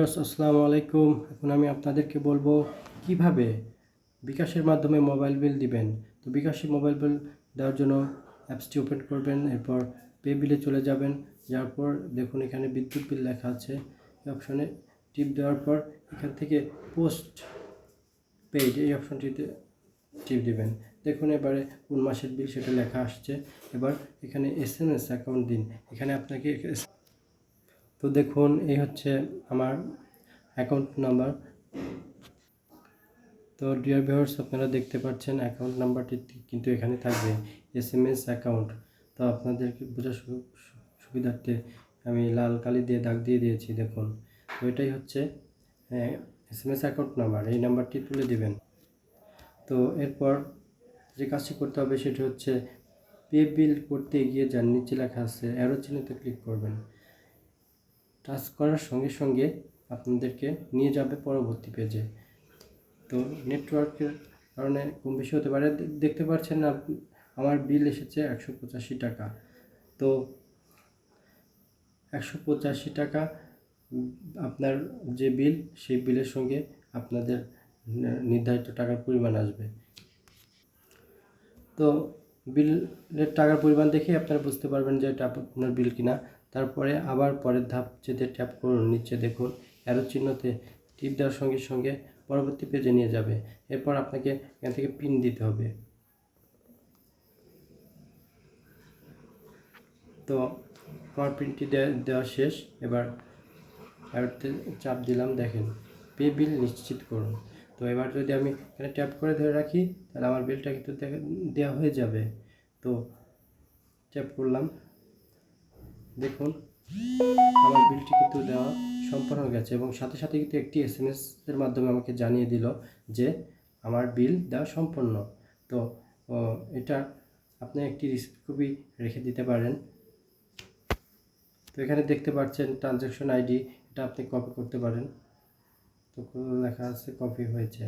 আসসালামু আলাইকুম। এখন আমি আপনাদেরকে বলবো কিভাবে বিকাশের মাধ্যমে মোবাইল বিল দিবেন। তো বিকাশে মোবাইল বিল দেওয়ার জন্য অ্যাপসটি ওপেন করবেন, এরপর পে বিলে চলে যাবেন। যাওয়ার পর দেখুন এখানে বিদ্যুৎ বিল লেখা আছে, এই অপশনে টিপ দেওয়ার পর এখান থেকে পোস্ট পেইড এই অপশনটিতে টিপ দিবেন। দেখুন এবারে কোন মাসের বিল সেটা লেখা আসছে। এবার এখানে SMS অ্যাকাউন্ট দিন। এখানে আপনাকে তো দেখুন এই হচ্ছে আমার অ্যাকাউন্ট নাম্বার। তো ডিয়ার ভিউয়ার্স, আপনারা দেখতে পাচ্ছেন অ্যাকাউন্ট নাম্বারটি কিন্তু এখানে থাকবে, SMS অ্যাকাউন্ট। তো আপনাদেরকে বোঝার সুবিধার্থে আমি লাল কালি দিয়ে দাগ দিয়ে দিয়েছি। দেখুন, তো এটাই হচ্ছে SMS অ্যাকাউন্ট নাম্বার। এই নাম্বারটি তুলে দিবেন। তো এরপর যে কাজটি করতে হবে সেটা হচ্ছে পে বিল করতে এগিয়ে যান, নিচে লেখা আছে অ্যারো চিহ্নতে ক্লিক করবেন। টাচ করার সঙ্গে সঙ্গে আপনাদেরকে নিয়ে যাবে পরবর্তী পেজে। তো নেটওয়ার্কের কারণে কম বেশি হতে পারে। দেখতে পাচ্ছেন না, আমার বিল এসেছে 185 টাকা। তো 185 টাকা আপনার যে বিল, সেই বিলের সঙ্গে আপনাদের নির্ধারিত টাকার পরিমাণ আসবে। তো বিলের টাকার পরিমাণ দেখে আপনারা বুঝতে পারবেন যে এটা আপনার বিল কিনা। তারপরে আবার পরের ধাপ যেতে ট্যাপ করুন, নিচে দেখুন অ্যারো চিহ্নতে টিপ দেওয়ার সঙ্গে সঙ্গে পরবর্তী পেজে নিয়ে যাবে। এরপর আপনাকে এখান থেকে পিন দিতে হবে। তো আমার পিনটি দেওয়া শেষ। এবার অ্যারোতে চাপ দিলাম, দেখেন পে বিল নিশ্চিত করুন। তো এবার যদি আমি এখানে ট্যাপ করে ধরে রাখি তাহলে আমার বিলটা কিন্তু দেওয়া হয়ে যাবে। তো ট্যাপ করলাম, দেখুন আমার বিলটি কিন্তু দেওয়া সম্পন্ন হয়ে গেছে এবং সাথে সাথে কিন্তু একটি SMS এর মাধ্যমে আমাকে জানিয়ে দিল যে আমার বিল দেওয়া সম্পন্ন। তো এটা আপনি একটি রিসিপ্ট কপি রেখে দিতে পারেন। তো এখানে দেখতে পাচ্ছেন ট্রানজ্যাকশন আইডি, এটা আপনি কপি করতে পারেন। তো লেখা আছে কপি হয়েছে।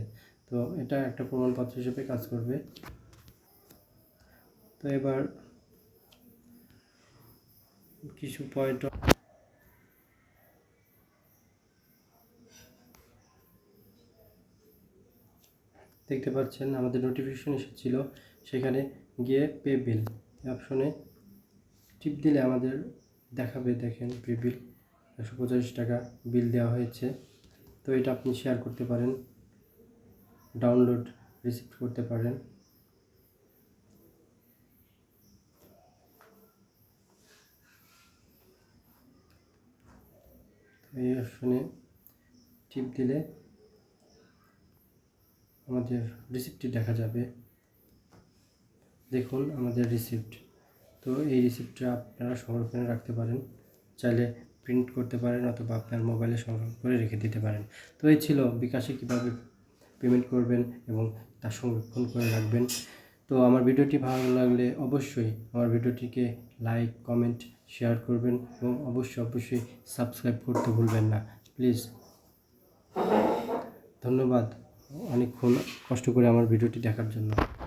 তো এটা একটা প্রমাণপত্র হিসেবে কাজ করবে। তো এবার কিছু পয়েন্ট দেখতে পাচ্ছেন, আমাদের নোটিফিকেশন এসেছিল, সেখানে গিয়ে পে বিল অপশনে টিপ দিলে আমাদের দেখাবে, দেখেন পে বিল 185 টাকা বিল দেওয়া হয়েছে। তো এটা আপনি শেয়ার করতে পারেন, ডাউনলোড রিসিপ্ট করতে পারেন। এই অপশনে টিপ দিলে আমাদের রিসিপ্টটি দেখা যাবে। দেখুন আমাদের রিসিপ্ট। তো এই রিসিপ্টটা আপনারা সংরক্ষণে রাখতে পারেন, চাইলে প্রিন্ট করতে পারেন অথবা আপনার মোবাইলে সংরক্ষণ করে রেখে দিতে পারেন। তো এই ছিল বিকাশে কীভাবে পেমেন্ট করবেন এবং তা সংরক্ষণ করে রাখবেন। তো আমার ভিডিওটি ভালো লাগলে অবশ্যই আমার ভিডিওটিকে লাইক, কমেন্ট, শেয়ার করবেন এবং অবশ্যই সাবস্ক্রাইব করতে ভুলবেন না, প্লিজ। ধন্যবাদ অনেকক্ষণ কষ্ট করে আমার ভিডিওটি দেখার জন্য।